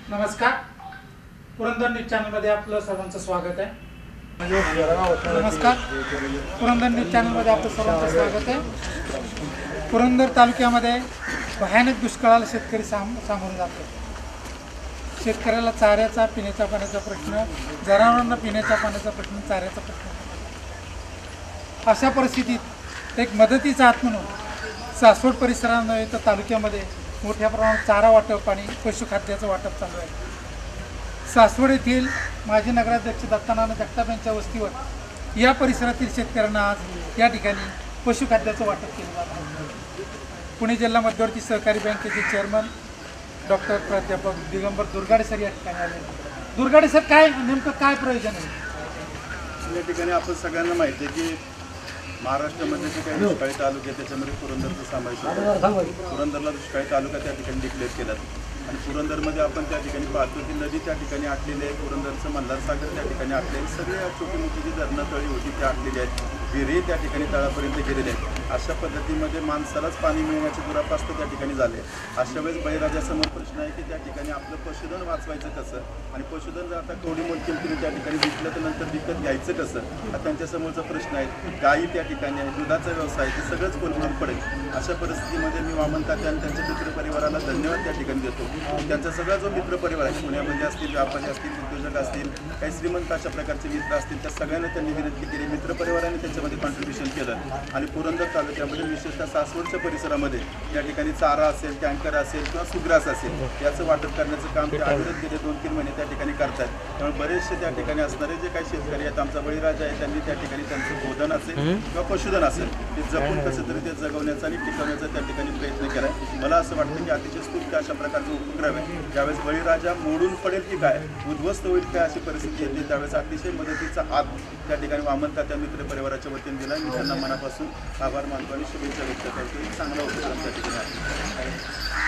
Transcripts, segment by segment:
नमस्कार, पुरंदर न्यूज चॅनलमध्ये आपलं सर्वांचं स्वागत आहे. नमस्कार, पुरंदर न्यूज चॅनलमध्ये आपलं सर्वांचं स्वागत आहे. पुरंदर तालुक्यामध्ये भयानक दुष्काळाला शेतकरी सामोरे जातो. शेतकऱ्याला चाऱ्याचा, पिण्याच्या पाण्याचा प्रश्न, जनावरांना पिण्याच्या पाण्याचा प्रश्न, चाऱ्याचा प्रश्न. अशा परिस्थितीत एक मदतीचा हात म्हणून सासवड परिसरामध्ये तर तालुक्यामध्ये मोठ्या प्रमाणात चारा वाटप आणि पशुखाद्याचं वाटप चालू आहे. सासवड येथील माजी नगराध्यक्ष दत्तानाना जगताप यांच्या वस्तीवर या परिसरातील शेतकऱ्यांना आज या ठिकाणी पशुखाद्याचं वाटप केलं जात आहे. पुणे जिल्हा मध्यवर्ती सहकारी बँकेचे चेअरमन डॉक्टर प्राध्यापक दिगंबर दुर्गाडे सर या ठिकाणी आले. दुर्गाडे सर, काय नेमकं काय प्रयोजन आहे? या ठिकाणी आपण सगळ्यांना माहिती आहे की महाराष्ट्रामध्ये जे काही दुष्काळी तालुके आहेत त्याच्यामध्ये पुरंदरचा समावेश होतो. पुरंदरला दुष्काळी तालुका त्या ठिकाणी डिक्लेअर केला आणि पुरंदरमध्ये आपण त्या ठिकाणी पाहतो की नदी त्या ठिकाणी आटलेली आहे. पुरंदरचं मल्हार सागर त्या ठिकाणी आटलेली, सगळे छोटी मोठी जी धरणं तळी होती ती आटलेली आहेत. विहिरी त्या ठिकाणी तळापर्यंत गेलेले आहेत. अशा पद्धतीमध्ये माणसालाच पाणी मिळण्याचे दुरापास्त त्या ठिकाणी झाले. अशा वेळेस बळीराजासमोर प्रश्न आहे की त्या ठिकाणी आपलं पशुधन वाचवायचं कसं आणि पशुधन जर आता कवडी मोल किमतीने त्या ठिकाणी विकलं तर नंतर विकत घ्यायचं कसं, हा त्यांच्यासमोरचा प्रश्न आहे. गायी त्या ठिकाणी आहे, दुधाचा व्यवसाय, ते सगळंच कोलमडून पडेल. अशा परिस्थितीमध्ये मी वामन तात्या आणि त्यांच्या मित्रपरिवाराला धन्यवाद त्या ठिकाणी देतो. त्यांचा सगळा जो मित्रपरिवार आहे, पुण्यामध्ये असतील, व्यापारी असतील, उद्योजक असतील, काही श्रीमंत अशा प्रकारचे मित्र असतील, त्या सगळ्यांना त्यांनी विनंती केली. मित्रपरिवाराने त्याच्यामध्ये कॉन्ट्रीब्युशन केलं आणि पुरंदर तालुक्यामध्ये विशेषतः सासवडच्या परिसरामध्ये या ठिकाणी चारा असेल, टँकर असेल किंवा सुग्रास असेल याचं वाटप करण्याचं काम ते अविरत गेले 2-3 महिने त्या ठिकाणी करतात. त्यामुळे बरेचसे त्या ठिकाणी असणारे जे काही शेतकरी आहेत, आमचा बळीराजा आहे, त्यांनी त्या ठिकाणी त्यांचं गोधन असेल किंवा पशुधन असेल ते जपून कसं तरी ते जगवण्याचा आणि टिकवण्याचा त्या ठिकाणी प्रयत्न केला आहे. मला असं वाटतं की अतिशय स्तुत्य अशा प्रकारचा उपक्रम आहे. ज्यावेळेस बळीराजा मोडून पडेल की काय, उद्ध्वस्त होईल काय अशी परिस्थिती येते, त्यावेळेस अतिशय मदतीचा हात त्या ठिकाणी वामन तात्या मित्र परिवाराच्या वतीने दिला. मी त्यांना मनापासून आभार मानतो आणि शुभेच्छा व्यक्त करतो. एक चांगला उपक्रम त्या ठिकाणी आहे.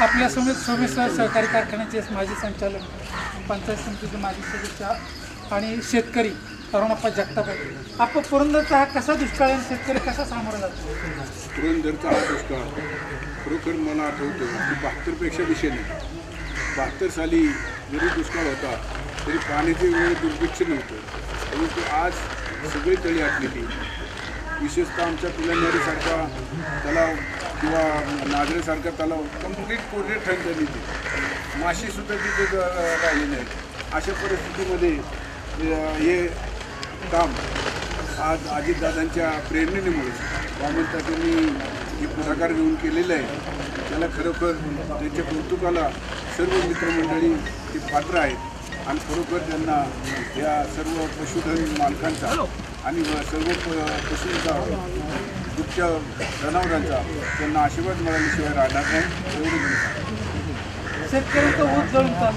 आपल्या सोमेश्वर सहकारी कारखान्याचे माजी संचालक, पंचायत समितीचे माजी सदस्य आणि शेतकरी अरुणप्पा जगताप आहे. आपण पुरंदरचा हा कसा दुष्काळ आणि शेतकरी कसा सामोरा जातो? पुरंदरचा हा दुष्काळ खरोखर मला आठवतं की 72पेक्षा विषय नाही. 72 साली जरी दुष्काळ होता तरी पाण्याचे वेळ दुर्भिक्ष नव्हतं. परंतु आज सगळी तळी आटलेली, विशेषतः आमच्या तुलानेरीसारखा तलाव किंवा नागरेसारखा तलाव कम्प्लीट कोरडे ठण झाली होती. मासेसुद्धा तिथे राहिले नाहीत. अशा परिस्थितीमध्ये हे काम आज अजितदादांच्या प्रेरणेमुळे वामनतात्यांनी हे पुढाकार घेऊन केलेलं आहे. त्याला खरोखर त्यांच्या कौतुकाला सर्व मित्रमंडळी ते पात्र आहेत आणि खरोखर त्यांना या सर्व पशुधन मालकांचा आणि सर्व पशूंचा, दुभत्या जनावरांचा त्यांना आशीर्वाद मिळाल्याशिवाय राहणार नाही. एवढं शेतकऱ्यांचं ऊस जळून झाडं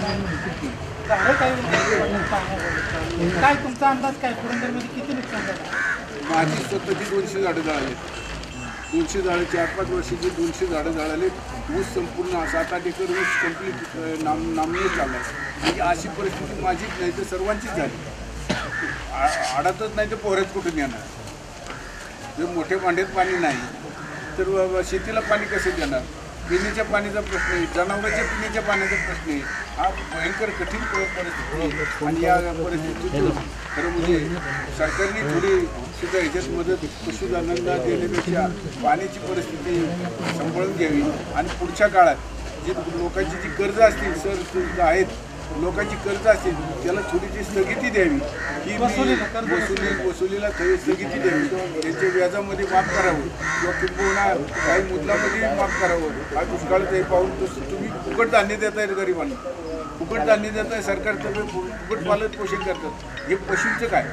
काय तुमचा अंदाज काय? पुरंदरमध्ये किती नुकसान झालं? माझी स्वतःची 200 झाडं जळाली. 200 झाडं 4-5 वर्षाची 200 झाडं जळाले. ऊस संपूर्ण 7-8 एकर ऊस कंप्लीट नामनीय झाला आहे. म्हणजे अशी परिस्थिती माझीच नाही तर सर्वांचीच झाली. आडातच नाही तर पोहऱ्यात कुठून येणार? जर मोठ्या भांड्यात पाणी नाही तर शेतीला पाणी कसं देणार? पिण्याच्या पाण्याचा प्रश्न आहे, जनावरांच्या पिण्याच्या पाण्याचा प्रश्न आहे. हा भयंकर कठीण परिस्थिती आहे आणि या परिस्थितीतून खरं म्हणजे सरकारने थोडी सुद्धा ह्याच्यात मदत पशुधनांना देण्यापेक्षा पाण्याची परिस्थिती सांभाळून घ्यावी आणि पुढच्या काळात जी लोकांची जी कर्ज असतील आहेत, लोकांची कर्ज असतील त्याला थोडीशी स्थगिती द्यावी, की वसुलीला स्थगिती द्यावी, त्यांच्या व्याजामध्ये माफ करावं किंवा किंबहुना काही मुद्दलामध्ये माफ करावं. हा दुष्काळात हे पाहून तसं तुम्ही फुकट धान्य देताय गरिबांना, फुकट धान्य देताय, सरकारचं फुकट पालन पोषण करतात. हे पशूंचं काय,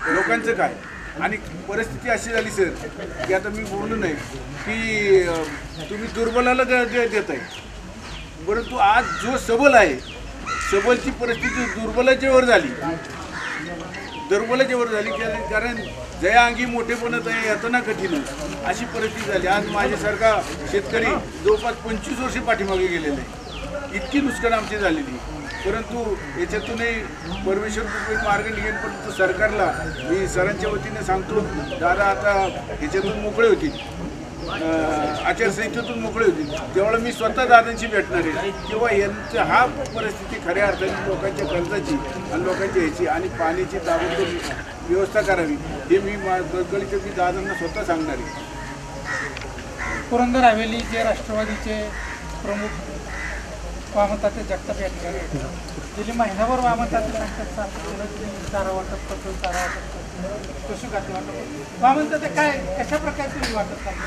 लोकांचं काय? आणि परिस्थिती अशी झाली सर की आता मी बोललो नाही की तुम्ही दुर्बलाला देताय, परंतु आज जो सबल आहे, सबलची परिस्थिती दुर्बलाच्यावर झाली, कारण जया अंगी मोठे बनत आहे यातना कठीण अशी परिस्थिती झाली. आज माझ्यासारखा शेतकरी जवळपास 25 वर्षे पाठीमागे गेलेले आहे. इतकी नुकसान आमची झालेली. परंतु याच्यातूनही परमेश्वर कृपेने मार्ग निघेल. परंतु सरकारला मी सरांच्या वतीने सांगतो, दादा आता ह्याच्यातून मोकळे होतील. आचारसंहितेतून मोकळी होती त्यावेळेला मी स्वतः दादांशी भेटणार आहे किंवा यांचं हा परिस्थिती खऱ्या अर्थाने लोकांच्या कर्जाची आणि लोकांच्या ह्याची आणि पाण्याची ताबडतोब व्यवस्था करावी हे मी गळगळीचं मी दादांना स्वतः सांगणार आहे. पुरंदर हवेली जे राष्ट्रवादीचे प्रमुख वामनताते जगताप या ठिकाणी गेली महिनाभर वामनताते सांगतात चारा वाटप करतो चारा वाटप करतो पशुखाद्य वाटप वामनताते काय कशा प्रकारे तुम्ही वाटप करता?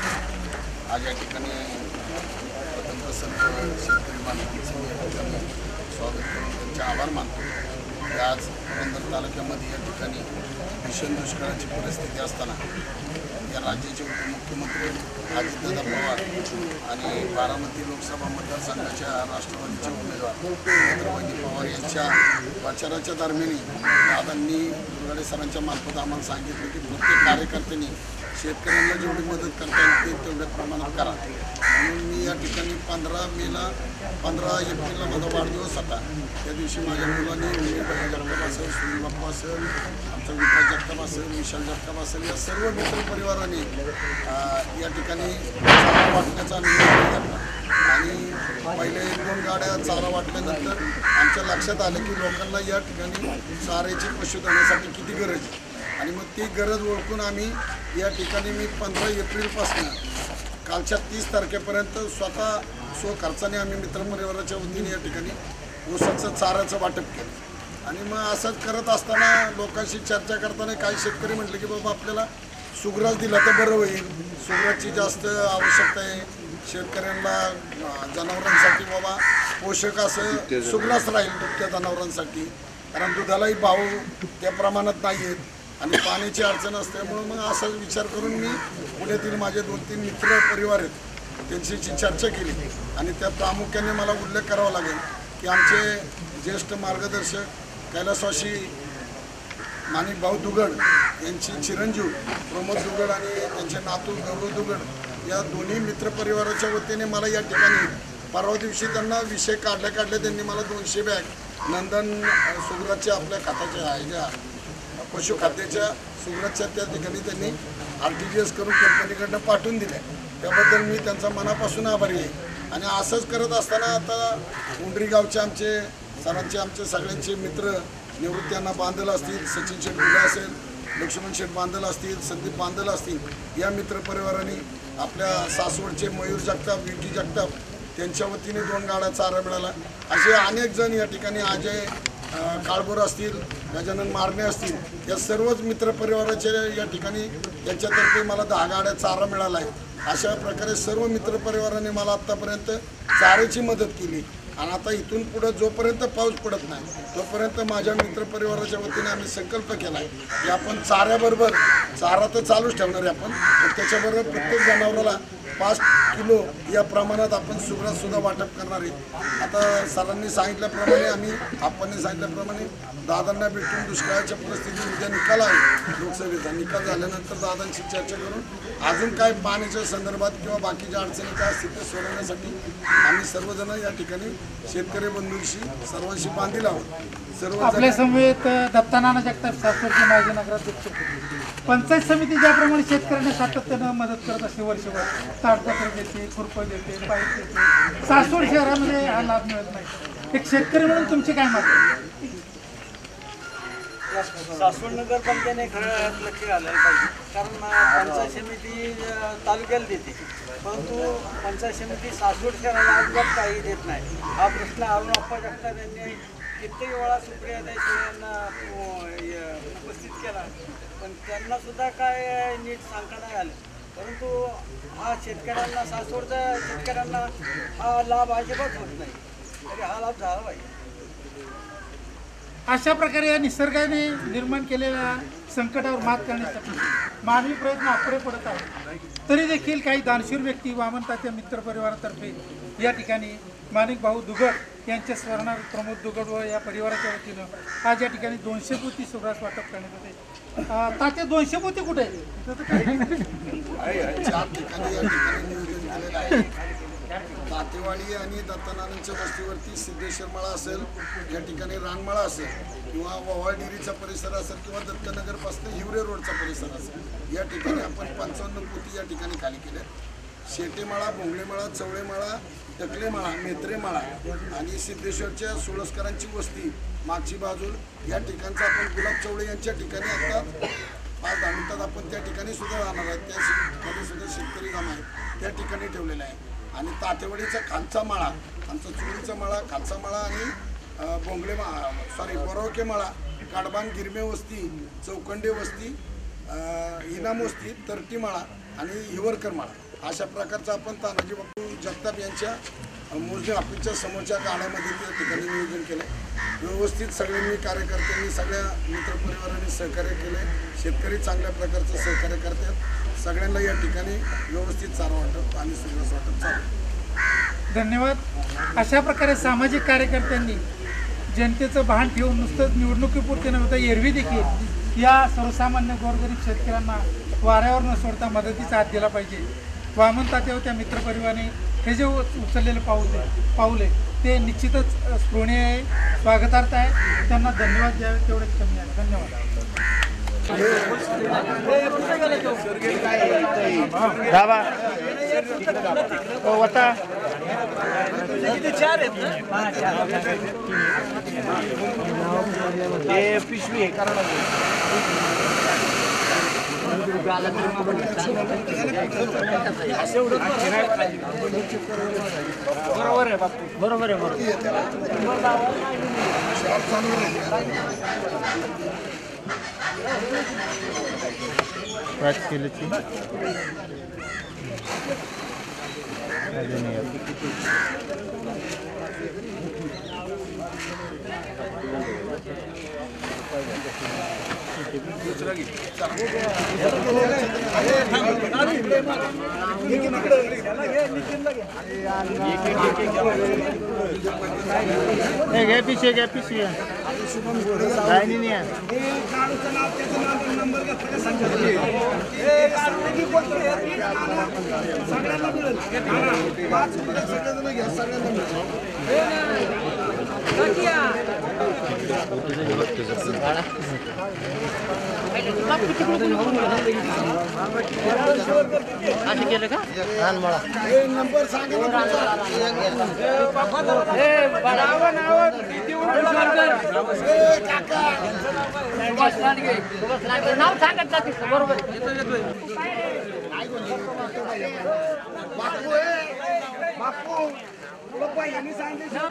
आज या ठिकाणी स्वतंत्र सर्व शेतकरी बांधवांचं या ठिकाणी स्वागत करून त्यांचे आभार मानतो. आज पुरंदर तालुक्यामध्ये या ठिकाणी भीषण दुष्काळाची परिस्थिती असताना या राज्याचे उपमुख्यमंत्री अजितदादा पवार आणि बारामती लोकसभा मतदारसंघाच्या राष्ट्रवादीचे उमेदवार छत्रपती पवार यांच्या प्रचाराच्या दरम्यान दादांनी दुर्गाडे सरांच्या मार्फत आम्हाला सांगितलं की प्रत्येक कार्यकर्त्यांनी शेतकऱ्यांना जेवढी मदत करता येईल ते तेवढ्या प्रमाणात करा. म्हणून मी या ठिकाणी 15 एप्रिलला माझा वाढदिवस होता. त्या दिवशी माझ्या मुलांनी उमेदवार जगताप असेल, सुनील बाप्पा असेल, आमचा विकास जगताप असेल, विशाल जगताप असेल या सर्व मित्रपरिवाराने या ठिकाणी चारा वाटण्याचा निर्णय घेतला आणि पहिले 1-2 गाड्या चारा वाटल्यानंतर आमच्या लक्षात आलं की लोकांना या ठिकाणी चाऱ्याची पशुधनासाठी किती गरज आहे आणि मग ती गरज ओळखून आम्ही या ठिकाणी मी 15 एप्रिलपासून कालच्या 30 तारखेपर्यंत स्वतः स्वखर्चाने आम्ही मित्रपरिवाराच्या वतीने या ठिकाणी ऊसाचं चाऱ्याचं वाटप केलं आणि मग असंच करत असताना लोकांशी चर्चा करताना काही शेतकरी म्हटले की बाबा आपल्याला सुग्रास दिला तर बरं होईल. सुग्रासची जास्त आवश्यकता आहे शेतकऱ्यांना जनावरांसाठी बाबा पोषक असं सुग्रास राहील दुभत्या जनावरांसाठी कारण दुधालाही भाव त्या प्रमाणात नाही आहेत आणि पाण्याची अडचण असल्यामुळं मग असाच विचार करून मी पुण्यातील माझे 2-3 मित्र परिवार आहेत त्यांच्याशी चर्चा केली आणि त्या प्रामुख्याने मला उल्लेख करावा लागेल की आमचे ज्येष्ठ मार्गदर्शक कैलासवासी माणिक भाऊ दुगड यांची चिरंजीव प्रमोद दुगड आणि त्यांचे नातू गौरव दुगड या दोन्ही मित्रपरिवाराच्या वतीने मला या ठिकाणी परवा दिवशी त्यांना विषय काढल्या त्यांनी मला 200 बॅग नंदन सुग्रासच्या आपल्या खात्याच्या ह्याच्या पशुखाद्याच्या सुग्रासच्या त्या ठिकाणी त्यांनी RTGS करून कंपनीकडनं पाठवून दिल्या. त्याबद्दल मी त्यांचा मनापासून आभारी आहे. आणि असंच करत असताना आता उंडरी गावचे आमचे सरांचे आमचे सगळ्यांचे मित्र निवृत्त्यांना बांधल असतील, सचिन शेठ बुला असेल, लक्ष्मण शेठ बांधल असतील, संदीप बांधल असतील या मित्रपरिवारांनी आपल्या सासवडचे मयूर जगताप, विकी जगताप त्यांच्या वतीने 2 गाड्या चारा मिळाला. असे अनेक जण या ठिकाणी अजय काळभोर असतील, गजानन मारणे असतील या सर्वच मित्रपरिवाराचे या ठिकाणी त्यांच्यातर्फे मला 10 गाड्या चारा मिळाला आहे. अशा प्रकारे सर्व मित्रपरिवारांनी मला आत्तापर्यंत चाऱ्याची मदत केली आणि आता इथून पुढं जोपर्यंत पाऊस पडत नाही तोपर्यंत माझ्या मित्रपरिवाराच्या वतीने आम्ही संकल्प केला आहे की आपण चाऱ्याबरोबर चारा तर चालूच ठेवणार आहे आपण पण त्याच्याबरोबर प्रत्येक जनावराला 5 किलो या प्रमाणात आपण सुग्राससुद्धा वाटप करणार आहे. आता सरांनी सांगितल्याप्रमाणे आपण सांगितल्याप्रमाणे दादांना भेटून दुष्काळाच्या परिस्थितीत उद्या निकाल आहे लोकसभेचा निकाल झाल्यानंतर दादांशी चर्चा करून अजून काय पाण्याच्या संदर्भात किंवा बाकीच्या अडचणी काय असतील ते सोडवण्यासाठी आम्ही सर्वजण या ठिकाणी शेतकरी बंधूंशी सर्वांशी बांधील आहोत. सर्व आपल्या समवेत दत्तानाना जगताप सासवडचे माजी नगराध्यक्ष. पंचायत समिती ज्याप्रमाणे शेतकऱ्यांना सातत्यानं मदत करत असते वर्षभर ताडपत्र देते, खुरपं देते, पाईप देते, सासवड शहरामध्ये हा लाभ मिळत नाही. एक शेतकरी म्हणून तुमचे काय मत आहे? सासवड नगरपालिकेने खरं लक्ष घालायला पाहिजे कारण पंचायत समिती तालुक्याला देते परंतु पंचायत समिती सासवड शहराला अजिबात काही देत नाही. हा प्रश्न अरुणप्पा जगताप यांनी कित्येक वेळा सुप्रियाताई सुळे यांना उपस्थित केला पण त्यांनासुद्धा काय नीट सांगता नाही आलं. परंतु हा शेतकऱ्यांना सासवडच्या शेतकऱ्यांना हा लाभ अजिबात होत नाही तरी हा लाभ झाला पाहिजे. अशा प्रकारे या निसर्गाने निर्माण केलेल्या संकटावर मात करण्यासाठी मानवी प्रयत्न अपुरे पडत आहेत. तरी देखील काही दानशूर व्यक्ती वामनताच्या मित्रपरिवारातर्फे या ठिकाणी माणिक भाऊ दुगड यांच्या स्मरणार्थ प्रमोद दुगड व या परिवाराच्या वतीनं आज या ठिकाणी 200 पोती सुग्रास वाटप करण्यात होते. तात्या 200 पोती कुठे आहे? 4 ठिकाणी या ठिकाणी नियोजन केलेलं आहे. तातेवाडी आणि दत्तानानांच्या वस्तीवरती सिद्धेश्वर मळा असेल, या ठिकाणी रानमळा असेल किंवा वव्हाळ डेअरीचा परिसर असेल किंवा दत्तनगरपासून हिवरे रोडचा परिसर असेल या ठिकाणी आपण 55 पोती या ठिकाणी खाली केल्या. शेटेमाळा, भोंगलेमाळा, चवळेमाळा, टकलेमाळा, मेत्रेमाळा आणि सिद्धेश्वरच्या सोळसकरांची वस्ती मागची बाजू या ठिकाणचा आपण गुलाब चवळे यांच्या ठिकाणी आता 5-10 मिनिटात आपण त्या ठिकाणी सुद्धा राहणार आहेत. त्या ठिकाणी सुद्धा शेतकरी जमा आहेत त्या ठिकाणी ठेवलेला आहे. आणि तातेवाडीचा खालचा माळा, आमचा चोळीचा माळा, खालचा माळा आणि बोरावके माळा, काडबान गिरमे वस्ती, चौकंडे वस्ती, इनाम वस्ती, तरटी माळा आणि हिवरकर माळा अशा प्रकारचा आपण तानाजी बापू जगताप यांच्या मोजणी ऑफिसच्या समोरच्या गाड्यामध्ये त्या ठिकाणी नियोजन केलं. व्यवस्थित सगळ्यांनी कार्यकर्त्यांनी सगळ्या मित्रपरिवारांनी सहकार्य केलं. शेतकरी चांगल्या प्रकारचं सहकार्य करतात. सगळ्यांना या ठिकाणी व्यवस्थित चारा वाटप आणि सगळं वाटप चालू. धन्यवाद. अशा प्रकारे सामाजिक कार्यकर्त्यांनी जनतेचं भान ठेवून नुसतंच निवडणुकीपुरते नव्हतं, एरवी देखील या सर्वसामान्य गोरगरीब शेतकऱ्यांना वाऱ्यावर न सोडता मदतीचा हात दिला पाहिजे. वामन तात्या व त्या मित्रपरिवाराने हे जे उचललेलं पाऊल आहे ते निश्चितच स्पृहणीय आहे, स्वागतार्थ आहे. त्यांना धन्यवाद द्यावे तेवढेच कमी आहे. धन्यवाद. पिशवी आहे कारण बरोबर आहे बापू, बरोबर आहे. केलं का नंबर सांगा नाव सांगत बरोबर बापू बापू तुला पहिल्यांदा सांगितलं